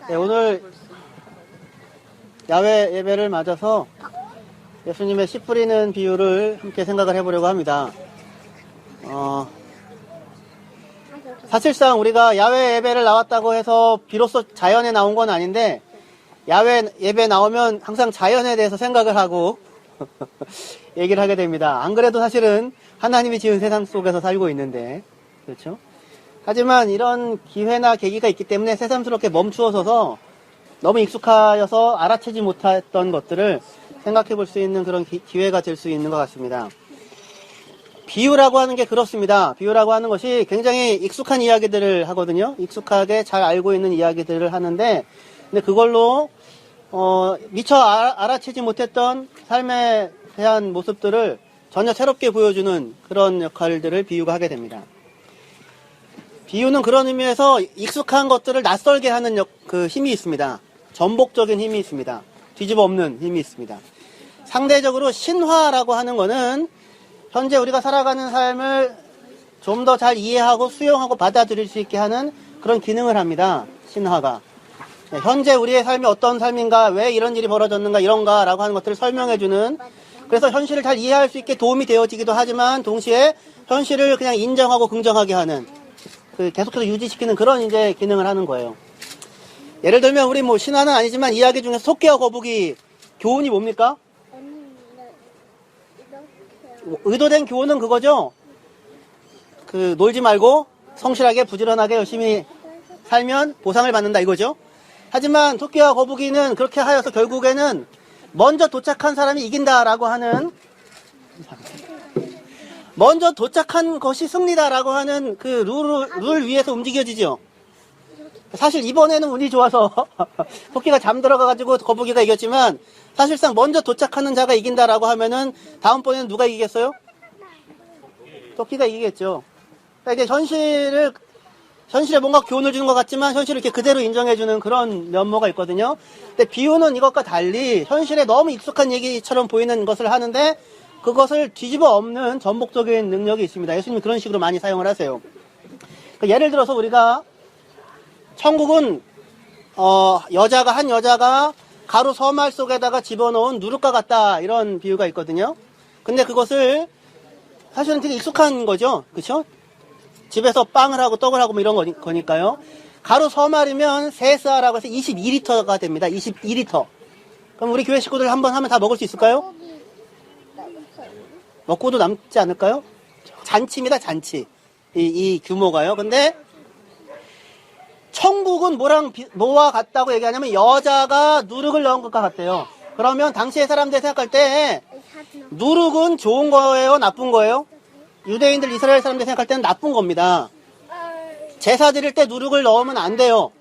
네, 오늘 야외 예배를 맞아서 예수님의 씨 뿌리는 비유를 함께 생각을 해보려고 합니다. 사실상 우리가 야외 예배를 나왔다고 해서 비로소 자연에 나온 건 아닌데, 야외 예배 나오면 항상 자연에 대해서 생각을 하고 얘기를 하게 됩니다. 안 그래도 사실은 하나님이 지은 세상 속에서 살고 있는데, 그렇죠? 하지만 이런 기회나 계기가 있기 때문에 새삼스럽게 멈추어서서 너무 익숙하여서 알아채지 못했던 것들을 생각해 볼 수 있는 그런 기회가 될 수 있는 것 같습니다. 비유라고 하는 게 그렇습니다. 비유라고 하는 것이 굉장히 익숙한 이야기들을 하거든요. 익숙하게 잘 알고 있는 이야기들을 하는데, 근데 그걸로 미처 알아채지 못했던 삶에 대한 모습들을 전혀 새롭게 보여주는 그런 역할들을 비유가 하게 됩니다. 비유는 그런 의미에서 익숙한 것들을 낯설게 하는 그 힘이 있습니다. 전복적인 힘이 있습니다. 뒤집어 엎는 힘이 있습니다. 상대적으로 신화라고 하는 거는 현재 우리가 살아가는 삶을 좀 더 잘 이해하고 수용하고 받아들일 수 있게 하는 그런 기능을 합니다. 신화가. 현재 우리의 삶이 어떤 삶인가, 왜 이런 일이 벌어졌는가, 이런가 라고 하는 것들을 설명해주는, 그래서 현실을 잘 이해할 수 있게 도움이 되어지기도 하지만 동시에 현실을 그냥 인정하고 긍정하게 하는, 계속해서 유지시키는 그런 이제 기능을 하는 거예요. 예를 들면 우리 뭐 신화는 아니지만 이야기 중에서 토끼와 거북이 교훈이 뭡니까? 의도된 교훈은 그거죠. 놀지 말고 성실하게 부지런하게 열심히 살면 보상을 받는다 이거죠. 하지만 토끼와 거북이는 그렇게 하여서 결국에는 먼저 도착한 사람이 이긴다라고 하는, 먼저 도착한 것이 승리다라고 하는 그 룰 위에서 움직여지죠. 사실 이번에는 운이 좋아서 토끼가 잠들어가가지고 거북이가 이겼지만, 사실상 먼저 도착하는 자가 이긴다라고 하면은 다음번에는 누가 이기겠어요? 토끼가 이기겠죠. 그러니까 이게 현실에 뭔가 교훈을 주는 것 같지만 현실을 이렇게 그대로 인정해주는 그런 면모가 있거든요. 근데 비유는 이것과 달리 현실에 너무 익숙한 얘기처럼 보이는 것을 하는데 그것을 뒤집어 엎는 전복적인 능력이 있습니다. 예수님이 그런 식으로 많이 사용을 하세요. 예를 들어서 우리가 천국은 한 여자가 가루 서말 속에다가 집어넣은 누룩과 같다, 이런 비유가 있거든요. 근데 그것을 사실은 되게 익숙한 거죠. 그렇죠? 집에서 빵을 하고 떡을 하고 뭐 이런 거니까요. 가루 서말이면 세스아라고 해서 22리터가 됩니다. 22리터. 그럼 우리 교회 식구들 한번 하면 다 먹을 수 있을까요? 먹고도 남지 않을까요? 잔치입니다, 잔치. 이 규모가요. 근데 천국은 뭐와 같다고 얘기하냐면 여자가 누룩을 넣은 것과 같대요. 그러면 당시의 사람들이 생각할 때 누룩은 좋은 거예요, 나쁜 거예요? 유대인들, 이스라엘 사람들이 생각할 때는 나쁜 겁니다. 제사 드릴 때 누룩을 넣으면 안 돼요.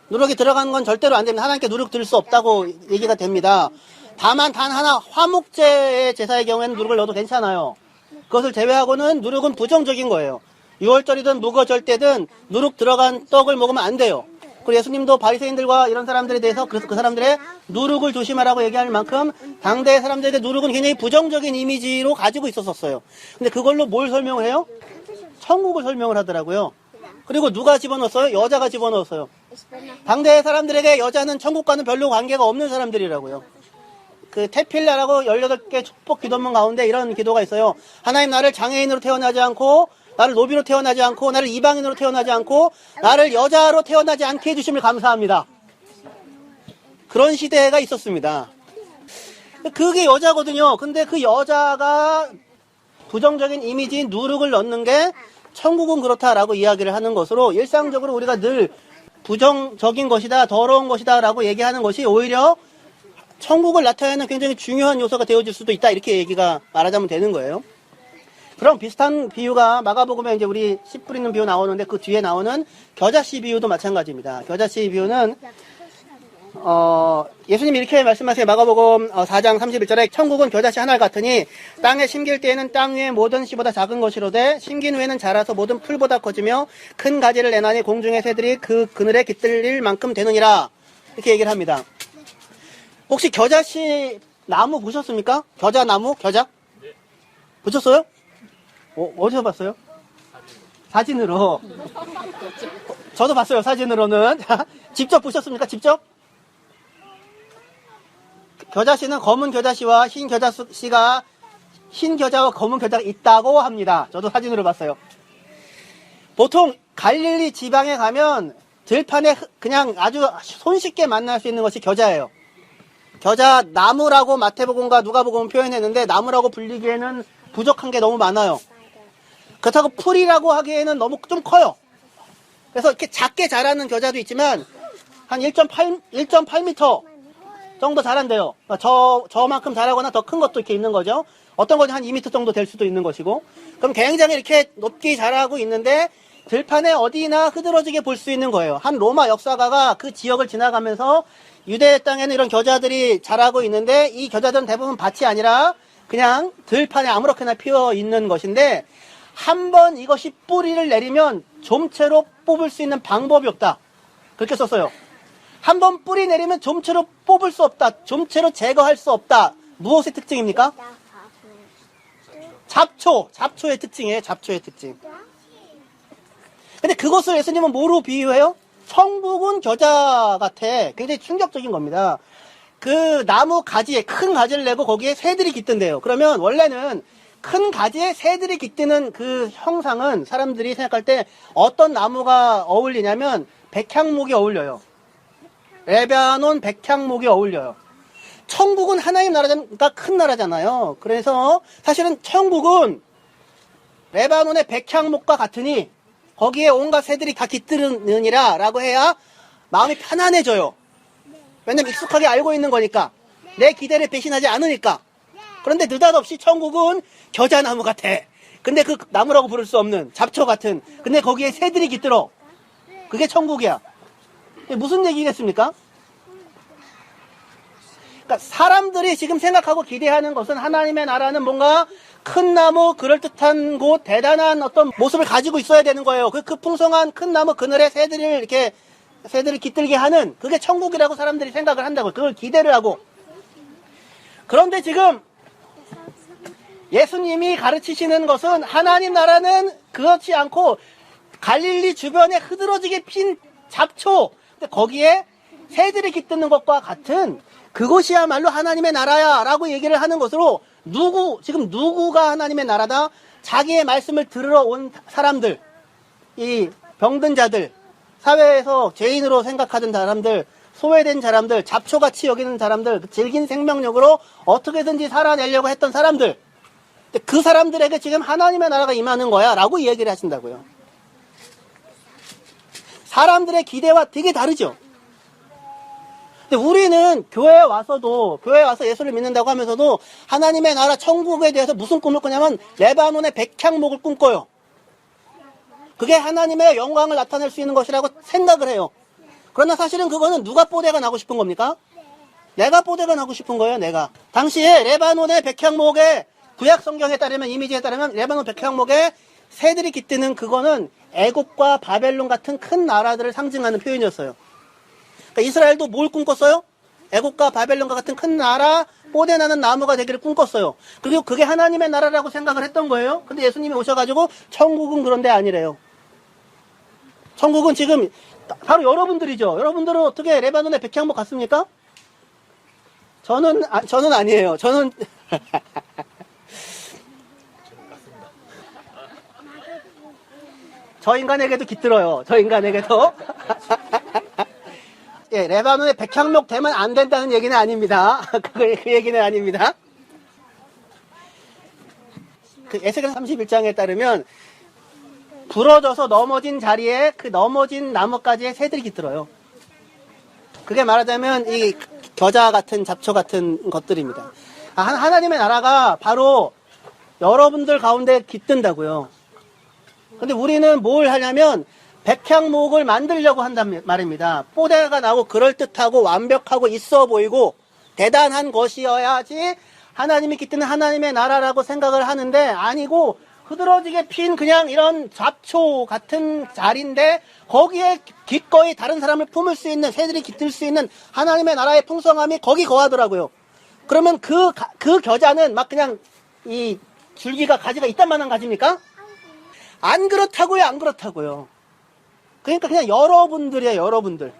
누룩이 들어가는 건 절대로 안 됩니다. 하나님께 누룩 드릴 수 없다고 얘기가 됩니다. 다만 단 하나, 화목제의 제사의 경우에는 누룩을 넣어도 괜찮아요. 그것을 제외하고는 누룩은 부정적인 거예요. 6월절이든 무거절 때든 누룩 들어간 떡을 먹으면 안 돼요. 그리고 예수님도 바리새인들과 이런 사람들에 대해서 그 사람들의 누룩을 조심하라고 얘기할 만큼 당대의 사람들에게 누룩은 굉장히 부정적인 이미지로 가지고 있었어요. 근데 그걸로 뭘 설명을 해요? 천국을 설명을 하더라고요. 그리고 누가 집어넣었어요? 여자가 집어넣었어요. 당대의 사람들에게 여자는 천국과는 별로 관계가 없는 사람들이라고요. 테필라라고 18개 축복 기도문 가운데 이런 기도가 있어요. 하나님, 나를 장애인으로 태어나지 않고, 나를 노비로 태어나지 않고, 나를 이방인으로 태어나지 않고, 나를 여자로 태어나지 않게 해주심을 감사합니다. 그런 시대가 있었습니다. 그게 여자거든요. 근데 그 여자가 부정적인 이미지인 누룩을 넣는 게 천국은 그렇다라고 이야기를 하는 것으로, 일상적으로 우리가 늘 부정적인 것이다, 더러운 것이다 라고 얘기하는 것이 오히려 천국을 나타내는 굉장히 중요한 요소가 되어질 수도 있다, 이렇게 얘기가 말하자면 되는 거예요. 그럼 비슷한 비유가 마가복음에 이제 우리 씨 뿌리는 비유 나오는데 그 뒤에 나오는 겨자씨 비유도 마찬가지입니다. 겨자씨 비유는 예수님이 이렇게 말씀하세요. 마가복음 4장 31절에 천국은 겨자씨 하나 같으니 땅에 심길 때에는 땅 위의 모든 씨보다 작은 것이로되 심긴 후에는 자라서 모든 풀보다 커지며 큰 가지를 내나니 공중의 새들이 그 그늘에 깃들릴 만큼 되느니라, 이렇게 얘기를 합니다. 혹시 겨자씨 나무 보셨습니까? 겨자나무? 겨자? 보셨어요? 어디서 봤어요? 사진으로. 저도 봤어요, 사진으로는. 직접 보셨습니까? 직접? 겨자씨는 검은 겨자씨와 흰 겨자씨가, 흰 겨자와 검은 겨자가 있다고 합니다. 저도 사진으로 봤어요. 보통 갈릴리 지방에 가면 들판에 그냥 아주 손쉽게 만날 수 있는 것이 겨자예요. 겨자 나무라고 마태복음과 누가복음 표현했는데 나무라고 불리기에는 부족한 게 너무 많아요. 그렇다고 풀이라고 하기에는 너무 좀 커요. 그래서 이렇게 작게 자라는 겨자도 있지만 한 1.8m 정도 자란대요. 저만큼 자라거나 더 큰 것도 이렇게 있는 거죠. 어떤 건 한 2m 정도 될 수도 있는 것이고. 그럼 굉장히 이렇게 높게 자라고 있는데 들판에 어디나 흐드러지게 볼 수 있는 거예요. 한 로마 역사가가 그 지역을 지나가면서 유대 땅에는 이런 겨자들이 자라고 있는데 이 겨자들은 대부분 밭이 아니라 그냥 들판에 아무렇게나 피어 있는 것인데 한번 이것이 뿌리를 내리면 좀채로 뽑을 수 있는 방법이 없다. 그렇게 썼어요. 한번 뿌리 내리면 좀채로 뽑을 수 없다. 좀채로 제거할 수 없다. 무엇의 특징입니까? 잡초의 특징이에요. 잡초의 특징. 근데 그것을 예수님은 뭐로 비유해요? 천국은 겨자 같아. 굉장히 충격적인 겁니다. 그 나무 가지에 큰 가지를 내고 거기에 새들이 깃든대요. 그러면 원래는 큰 가지에 새들이 깃드는 그 형상은 사람들이 생각할 때 어떤 나무가 어울리냐면 백향목이 어울려요. 레바논 백향목이 어울려요. 천국은 하나님 나라가 큰 나라잖아요. 그래서 사실은 천국은 레바논의 백향목과 같으니 거기에 온갖 새들이 다 깃드느니라 라고 해야 마음이 편안해져요. 왜냐면 익숙하게 알고 있는 거니까. 내 기대를 배신하지 않으니까. 그런데 느닷없이 천국은 겨자나무 같아. 근데 그 나무라고 부를 수 없는 잡초 같은. 근데 거기에 새들이 깃들어. 그게 천국이야. 무슨 얘기겠습니까? 그러니까 사람들이 지금 생각하고 기대하는 것은 하나님의 나라는 뭔가 큰 나무, 그럴듯한 곳, 대단한 어떤 모습을 가지고 있어야 되는 거예요. 그 풍성한 큰 나무 그늘에 새들을 깃들게 하는 그게 천국이라고 사람들이 생각을 한다고. 그걸 기대를 하고. 그런데 지금 예수님이 가르치시는 것은 하나님 나라는 그렇지 않고 갈릴리 주변에 흐드러지게 핀 잡초, 거기에 새들이 깃드는 것과 같은 그것이야말로 하나님의 나라야 라고 얘기를 하는 것으로 지금 누구가 하나님의 나라다? 자기의 말씀을 들으러 온 사람들, 이 병든 자들, 사회에서 죄인으로 생각하던 사람들, 소외된 사람들, 잡초같이 여기는 사람들, 질긴 생명력으로 어떻게든지 살아내려고 했던 사람들, 그 사람들에게 지금 하나님의 나라가 임하는 거야 라고 얘기를 하신다고요. 사람들의 기대와 되게 다르죠. 근데 우리는 교회에 와서 예수를 믿는다고 하면서도 하나님의 나라 천국에 대해서 무슨 꿈을 꾸냐면 레바논의 백향목을 꿈꿔요. 그게 하나님의 영광을 나타낼 수 있는 것이라고 생각을 해요. 그러나 사실은 그거는 누가 뽀대가 나고 싶은 겁니까? 내가 뽀대가 나고 싶은 거예요, 내가. 당시에 레바논의 백향목에 구약 성경에 따르면, 이미지에 따르면 레바논 백향목에 새들이 깃드는 그거는 애국과 바벨론 같은 큰 나라들을 상징하는 표현이었어요. 그러니까 이스라엘도 뭘 꿈꿨어요? 애국과 바벨론과 같은 큰 나라, 뽀대나는 나무가 되기를 꿈꿨어요. 그리고 그게 하나님의 나라라고 생각을 했던 거예요. 근데 예수님이 오셔가지고 천국은 그런 데 아니래요. 천국은 지금 바로 여러분들이죠. 여러분들은 어떻게 레바논의 백향목 같습니까? 저는 아니에요. 저는 저 인간에게도 깃들어요. 저 인간에게도. 예, 레바논의 백향목 되면 안 된다는 얘기는 아닙니다. 그 얘기는 아닙니다. 그 에스겔 31장에 따르면 부러져서 넘어진 자리에 그 넘어진 나뭇가지에 새들이 깃들어요. 그게 말하자면 이 겨자 같은 잡초 같은 것들입니다. 하나님의 나라가 바로 여러분들 가운데 깃든다고요. 근데 우리는 뭘 하냐면 백향목을 만들려고 한단 말입니다. 뽀대가 나고 그럴듯하고 완벽하고 있어 보이고 대단한 것이어야지 하나님이 깃드는 하나님의 나라라고 생각을 하는데 아니고 흐드러지게 핀 그냥 이런 잡초 같은 자리인데 거기에 기꺼이 다른 사람을 품을 수 있는 새들이 깃들 수 있는 하나님의 나라의 풍성함이 거기 거하더라고요. 그러면 그 겨자는 막 그냥 이 줄기가 가지가 이딴만한 가지입니까? 안 그렇다고요. 안 그렇다고요. 그러니까 그냥 여러분들이에요, 여러분들.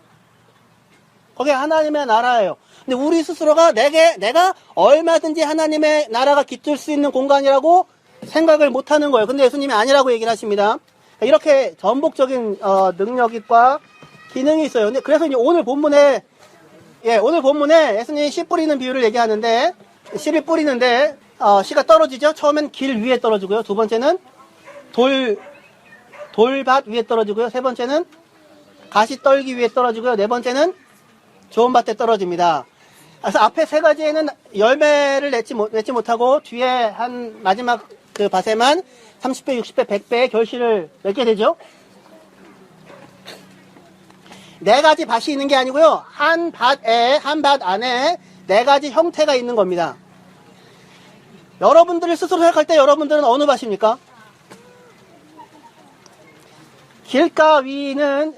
거기 하나님의 나라예요. 근데 우리 스스로가 내가 얼마든지 하나님의 나라가 깃들 수 있는 공간이라고 생각을 못하는 거예요. 근데 예수님이 아니라고 얘기를 하십니다. 이렇게 전복적인 능력과 기능이 있어요. 근데 그래서 이제 오늘 본문에 예수님이 씨 뿌리는 비유를 얘기하는데, 씨를 뿌리는데 씨가 떨어지죠. 처음엔 길 위에 떨어지고요. 두 번째는 돌밭 위에 떨어지고요. 세 번째는 가시떨기 위에 떨어지고요. 네 번째는 좋은 밭에 떨어집니다. 그래서 앞에 세 가지에는 열매를 맺지 못하고 뒤에 한 마지막 그 밭에만 30배, 60배, 100배의 결실을 맺게 되죠. 네 가지 밭이 있는 게 아니고요. 한 밭 안에 네 가지 형태가 있는 겁니다. 여러분들을 스스로 생각할 때 여러분들은 어느 밭입니까? 길가 위에는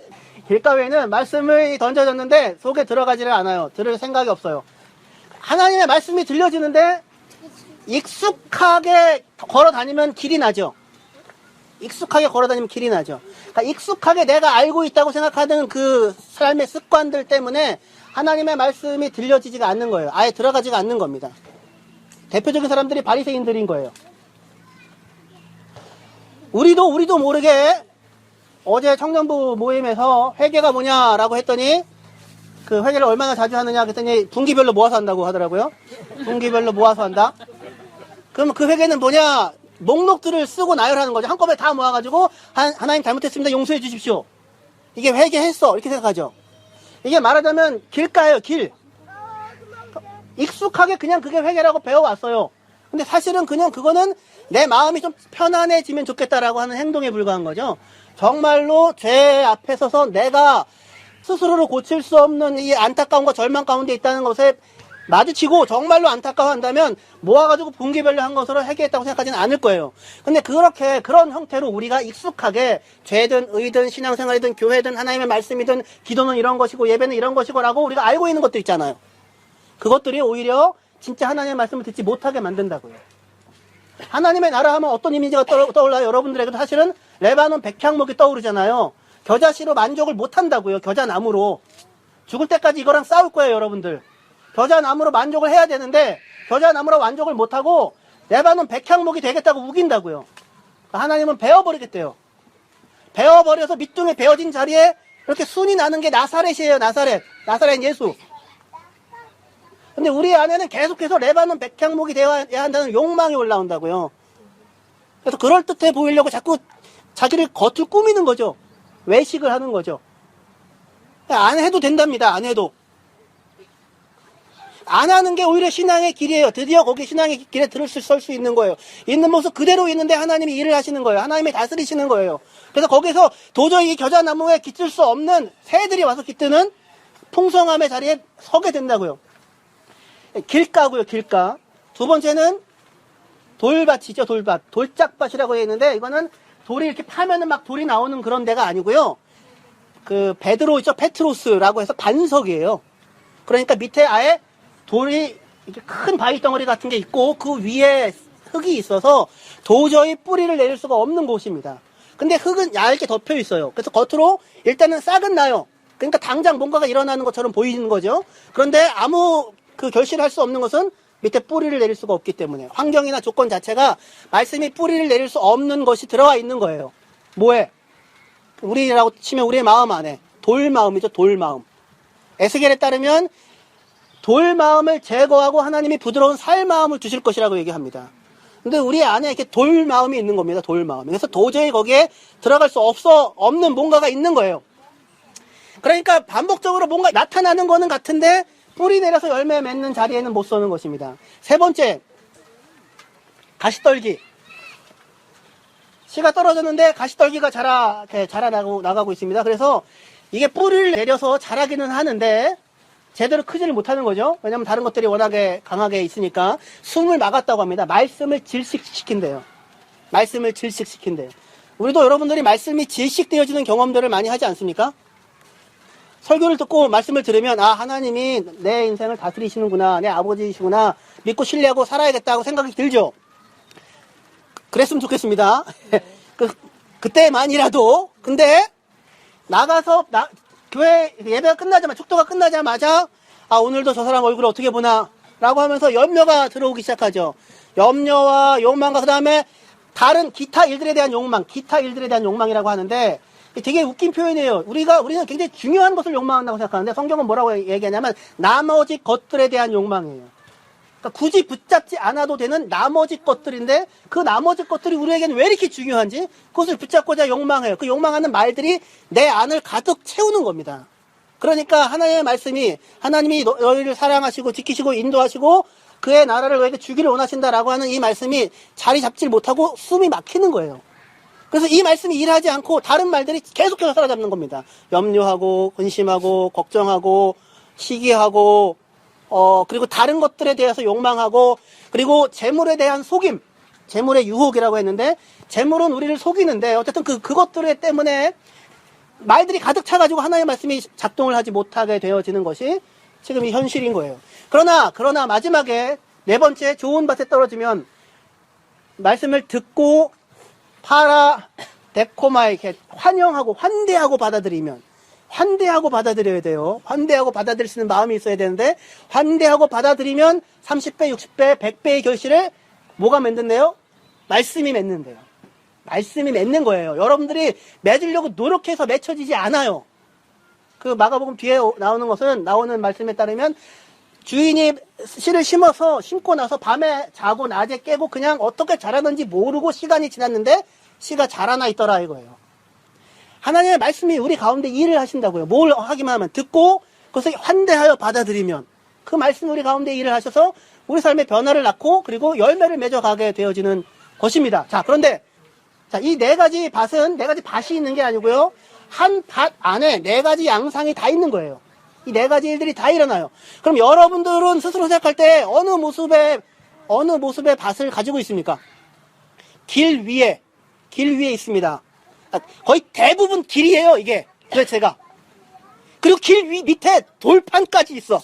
말씀을 던져졌는데 속에 들어가지를 않아요. 들을 생각이 없어요. 하나님의 말씀이 들려지는데 익숙하게 걸어 다니면 길이 나죠. 그러니까 익숙하게 내가 알고 있다고 생각하는 그 삶의 습관들 때문에 하나님의 말씀이 들려지지가 않는 거예요. 아예 들어가지가 않는 겁니다. 대표적인 사람들이 바리새인들인 거예요. 우리도 모르게 어제 청년부 모임에서 회개가 뭐냐라고 했더니 그 회개를 얼마나 자주 하느냐 그랬더니 분기별로 모아서 한다고 하더라고요. 분기별로 모아서 한다. 그럼 그 회개는 뭐냐? 목록들을 쓰고 나열하는 거죠. 한꺼번에 다 모아가지고 하나님 잘못했습니다. 용서해 주십시오. 이게 회개했어 이렇게 생각하죠. 이게 말하자면 길가예요. 길. 익숙하게 그냥 그게 회개라고 배워왔어요. 근데 사실은 그냥 그거는 내 마음이 좀 편안해지면 좋겠다라고 하는 행동에 불과한 거죠. 정말로 죄 앞에 서서 내가 스스로를 고칠 수 없는 이 안타까움과 절망 가운데 있다는 것에 마주치고 정말로 안타까워한다면 모아가지고 분기별로 한 것으로 회개했다고 생각하지는 않을 거예요. 근데 그런 형태로 우리가 익숙하게 죄든 의든 신앙생활이든 교회든 하나님의 말씀이든 기도는 이런 것이고 예배는 이런 것이고 라고 우리가 알고 있는 것도 있잖아요. 그것들이 오히려 진짜 하나님의 말씀을 듣지 못하게 만든다고요. 하나님의 나라 하면 어떤 이미지가 떠올라요? 여러분들에게도 사실은 레바논 백향목이 떠오르잖아요. 겨자씨로 만족을 못한다고요. 겨자나무로. 죽을 때까지 이거랑 싸울 거예요, 여러분들. 겨자나무로 만족을 해야 되는데 겨자나무로 만족을 못하고 레바논 백향목이 되겠다고 우긴다고요. 하나님은 베어버리겠대요. 베어버려서 밑둥에 베어진 자리에 이렇게 순이 나는 게 나사렛이에요. 나사렛 예수. 근데 우리 안에는 계속해서 레바논 백향목이 되어야 한다는 욕망이 올라온다고요. 그래서 그럴듯해 보이려고 자꾸 자기를 겉을 꾸미는 거죠. 외식을 하는 거죠. 안 해도 된답니다. 안 해도. 안 하는 게 오히려 신앙의 길이에요. 드디어 거기 신앙의 길에 설 수 있는 거예요. 있는 모습 그대로 있는데 하나님이 일을 하시는 거예요. 하나님이 다스리시는 거예요. 그래서 거기서 도저히 이 겨자나무에 깃들 수 없는 새들이 와서 깃드는 풍성함의 자리에 서게 된다고요. 길가고요, 길가. 두 번째는 돌밭이죠, 돌밭. 돌짝밭이라고 되어 있는데 이거는 돌이 이렇게 파면은 막 돌이 나오는 그런 데가 아니고요. 그 베드로 있죠, 페트로스라고 해서 반석이에요. 그러니까 밑에 아예 돌이 이렇게 큰 바위 덩어리 같은 게 있고 그 위에 흙이 있어서 도저히 뿌리를 내릴 수가 없는 곳입니다. 근데 흙은 얇게 덮여 있어요. 그래서 겉으로 일단은 싹은 나요. 그러니까 당장 뭔가가 일어나는 것처럼 보이는 거죠. 그런데 아무 그 결실할 수 없는 것은 밑에 뿌리를 내릴 수가 없기 때문에 환경이나 조건 자체가 말씀이 뿌리를 내릴 수 없는 것이 들어와 있는 거예요. 뭐에? 우리라고 치면 우리의 마음 안에 돌마음이죠. 돌마음. 에스겔에 따르면 돌마음을 제거하고 하나님이 부드러운 살마음을 주실 것이라고 얘기합니다. 근데 우리 안에 이렇게 돌마음이 있는 겁니다. 돌마음. 그래서 도저히 거기에 들어갈 수 없는 뭔가가 있는 거예요. 그러니까 반복적으로 뭔가 나타나는 거는 같은데 뿌리 내려서 열매 맺는 자리에는 못 서는 것입니다. 세 번째, 가시떨기. 씨가 떨어졌는데 가시떨기가 자라나가고 있습니다. 그래서 이게 뿌리를 내려서 자라기는 하는데 제대로 크지를 못하는 거죠. 왜냐하면 다른 것들이 워낙에 강하게 있으니까 숨을 막았다고 합니다. 말씀을 질식시킨대요. 말씀을 질식시킨대요. 우리도 여러분들이 말씀이 질식되어지는 경험들을 많이 하지 않습니까? 설교를 듣고 말씀을 들으면 아 하나님이 내 인생을 다스리시는구나, 내 아버지이시구나, 믿고 신뢰하고 살아야겠다고 생각이 들죠. 그랬으면 좋겠습니다. 그때만이라도. 근데 나가서 교회 예배가 끝나자마자, 축도가 끝나자마자 아, 오늘도 저 사람 얼굴을 어떻게 보나 라고 하면서 염려가 들어오기 시작하죠. 염려와 욕망과 그 다음에 다른 기타 일들에 대한 욕망이라고 하는데 되게 웃긴 표현이에요. 우리는 굉장히 중요한 것을 욕망한다고 생각하는데 성경은 뭐라고 얘기하냐면 나머지 것들에 대한 욕망이에요. 그러니까 굳이 붙잡지 않아도 되는 나머지 것들인데 그 나머지 것들이 우리에게는 왜 이렇게 중요한지 그것을 붙잡고자 욕망해요. 그 욕망하는 말들이 내 안을 가득 채우는 겁니다. 그러니까 하나님의 말씀이 하나님이 너희를 사랑하시고 지키시고 인도하시고 그의 나라를 너에게 주기를 원하신다라고 하는 이 말씀이 자리 잡질 못하고 숨이 막히는 거예요. 그래서 이 말씀이 일하지 않고 다른 말들이 계속해서 사로잡는 겁니다. 염려하고 근심하고 걱정하고 시기하고 그리고 다른 것들에 대해서 욕망하고 그리고 재물에 대한 속임, 재물의 유혹이라고 했는데 재물은 우리를 속이는데 어쨌든 그것들 때문에 말들이 가득 차가지고 하나님의 말씀이 작동을 하지 못하게 되어지는 것이 지금 이 현실인 거예요. 그러나 마지막에 네 번째 좋은 밭에 떨어지면 말씀을 듣고 데코마이게 환영하고 환대하고 받아들이면 환대하고 받아들여야 돼요. 환대하고 받아들일 수 있는 마음이 있어야 되는데 환대하고 받아들이면 30배, 60배, 100배의 결실을 뭐가 맺는데요? 말씀이 맺는데요. 말씀이 맺는 거예요. 여러분들이 맺으려고 노력해서 맺혀지지 않아요. 그 마가복음 뒤에 나오는 말씀에 따르면 주인이 씨를 심고 나서 밤에 자고 낮에 깨고 그냥 어떻게 자라는지 모르고 시간이 지났는데 씨가 자라나 있더라 이거예요. 하나님의 말씀이 우리 가운데 일을 하신다고요. 뭘 하기만 하면 듣고 그것을 환대하여 받아들이면 그 말씀이 우리 가운데 일을 하셔서 우리 삶의 변화를 낳고 그리고 열매를 맺어가게 되어지는 것입니다. 자, 그런데 이 네 가지 밭이 있는 게 아니고요. 한 밭 안에 네 가지 양상이 다 있는 거예요. 이 네 가지 일들이 다 일어나요. 그럼 여러분들은 스스로 생각할 때 어느 모습의 밭을 가지고 있습니까? 길 위에 있습니다. 거의 대부분 길이에요, 이게. 도대체가. 그리고 길 밑에 돌판까지 있어.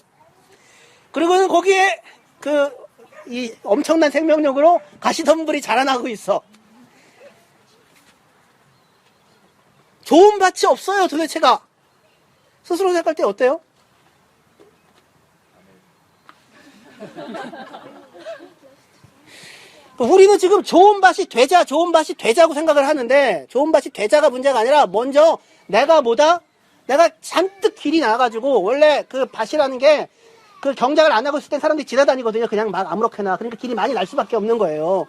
그리고는 거기에 이 엄청난 생명력으로 가시덤불이 자라나고 있어. 좋은 밭이 없어요, 도대체가. 스스로 생각할 때 어때요? 우리는 지금 좋은 밭이 되자고 생각을 하는데 좋은 밭이 되자가 문제가 아니라 먼저 내가 잔뜩 길이 나가지고 원래 그 밭이라는 게 그 경작을 안 하고 있을 때 사람들이 지나다니거든요. 그냥 막 아무렇게나. 그러니까 길이 많이 날 수밖에 없는 거예요.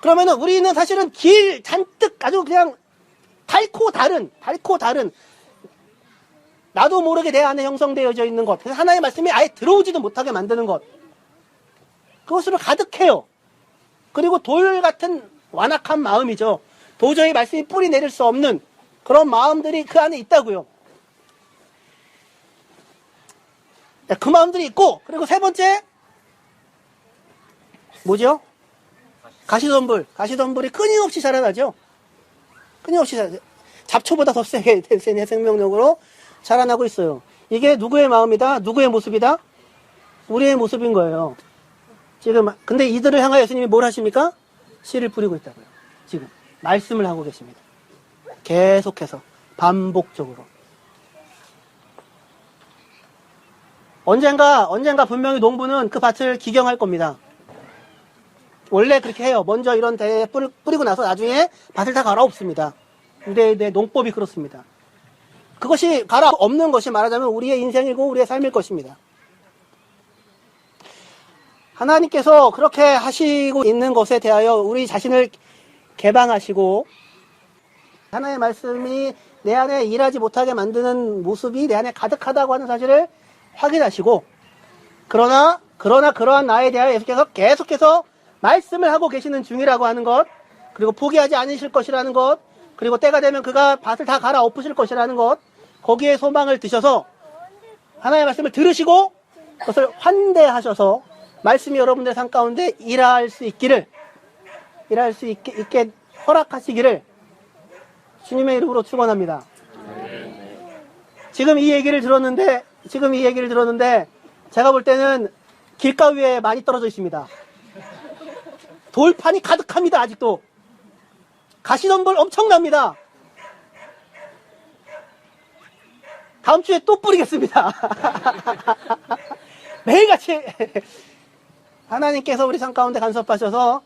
그러면은 우리는 사실은 길 잔뜩 아주 그냥 달고 다른 나도 모르게 내 안에 형성되어져 있는 것. 그래서 하나님의 말씀이 아예 들어오지도 못하게 만드는 것. 그것으로 가득해요. 그리고 돌 같은 완악한 마음이죠. 도저히 말씀이 뿌리 내릴 수 없는 그런 마음들이 그 안에 있다고요. 그 마음들이 있고, 그리고 세 번째, 뭐죠? 가시덤불이 끊임없이 자라나죠. 잡초보다 더 세게 센 생명력으로 자라나고 있어요. 이게 누구의 마음이다? 누구의 모습이다? 우리의 모습인 거예요. 지금 근데 이들을 향하여 예수님이 뭘 하십니까? 씨를 뿌리고 있다고요. 지금 말씀을 하고 계십니다. 계속해서 반복적으로. 언젠가 분명히 농부는 그 밭을 기경할 겁니다. 원래 그렇게 해요. 먼저 이런 데에 뿌리고 나서 나중에 밭을 다 갈아엎습니다. 우리의 농법이 그렇습니다. 그것이 갈아엎는 것이 말하자면 우리의 인생이고 우리의 삶일 것입니다. 하나님께서 그렇게 하시고 있는 것에 대하여 우리 자신을 개방하시고 하나님의 말씀이 내 안에 일하지 못하게 만드는 모습이 내 안에 가득하다고 하는 사실을 확인하시고 그러나 그러한 나에 대하여 예수께서 계속해서 말씀을 하고 계시는 중이라고 하는 것, 그리고 포기하지 않으실 것이라는 것, 그리고 때가 되면 그가 밭을 다 갈아엎으실 것이라는 것, 거기에 소망을 드셔서 하나님의 말씀을 들으시고 그것을 환대하셔서 말씀이 여러분들의 삶 가운데 일할 수 있게 허락하시기를 주님의 이름으로 축원합니다. 지금 이 얘기를 들었는데 제가 볼 때는 길가 위에 많이 떨어져 있습니다. 돌판이 가득합니다. 아직도 가시덤불 엄청납니다. 다음 주에 또 뿌리겠습니다. 매일같이 하나님께서 우리 삶 가운데 간섭하셔서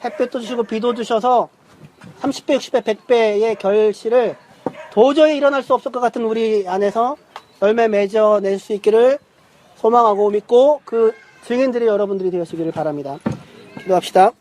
햇볕도 주시고 비도 주셔서 30배, 60배, 100배의 결실을 도저히 일어날 수 없을 것 같은 우리 안에서 열매 맺어낼 수 있기를 소망하고 믿고 그 증인들이 여러분들이 되시기를 바랍니다. 기도합시다.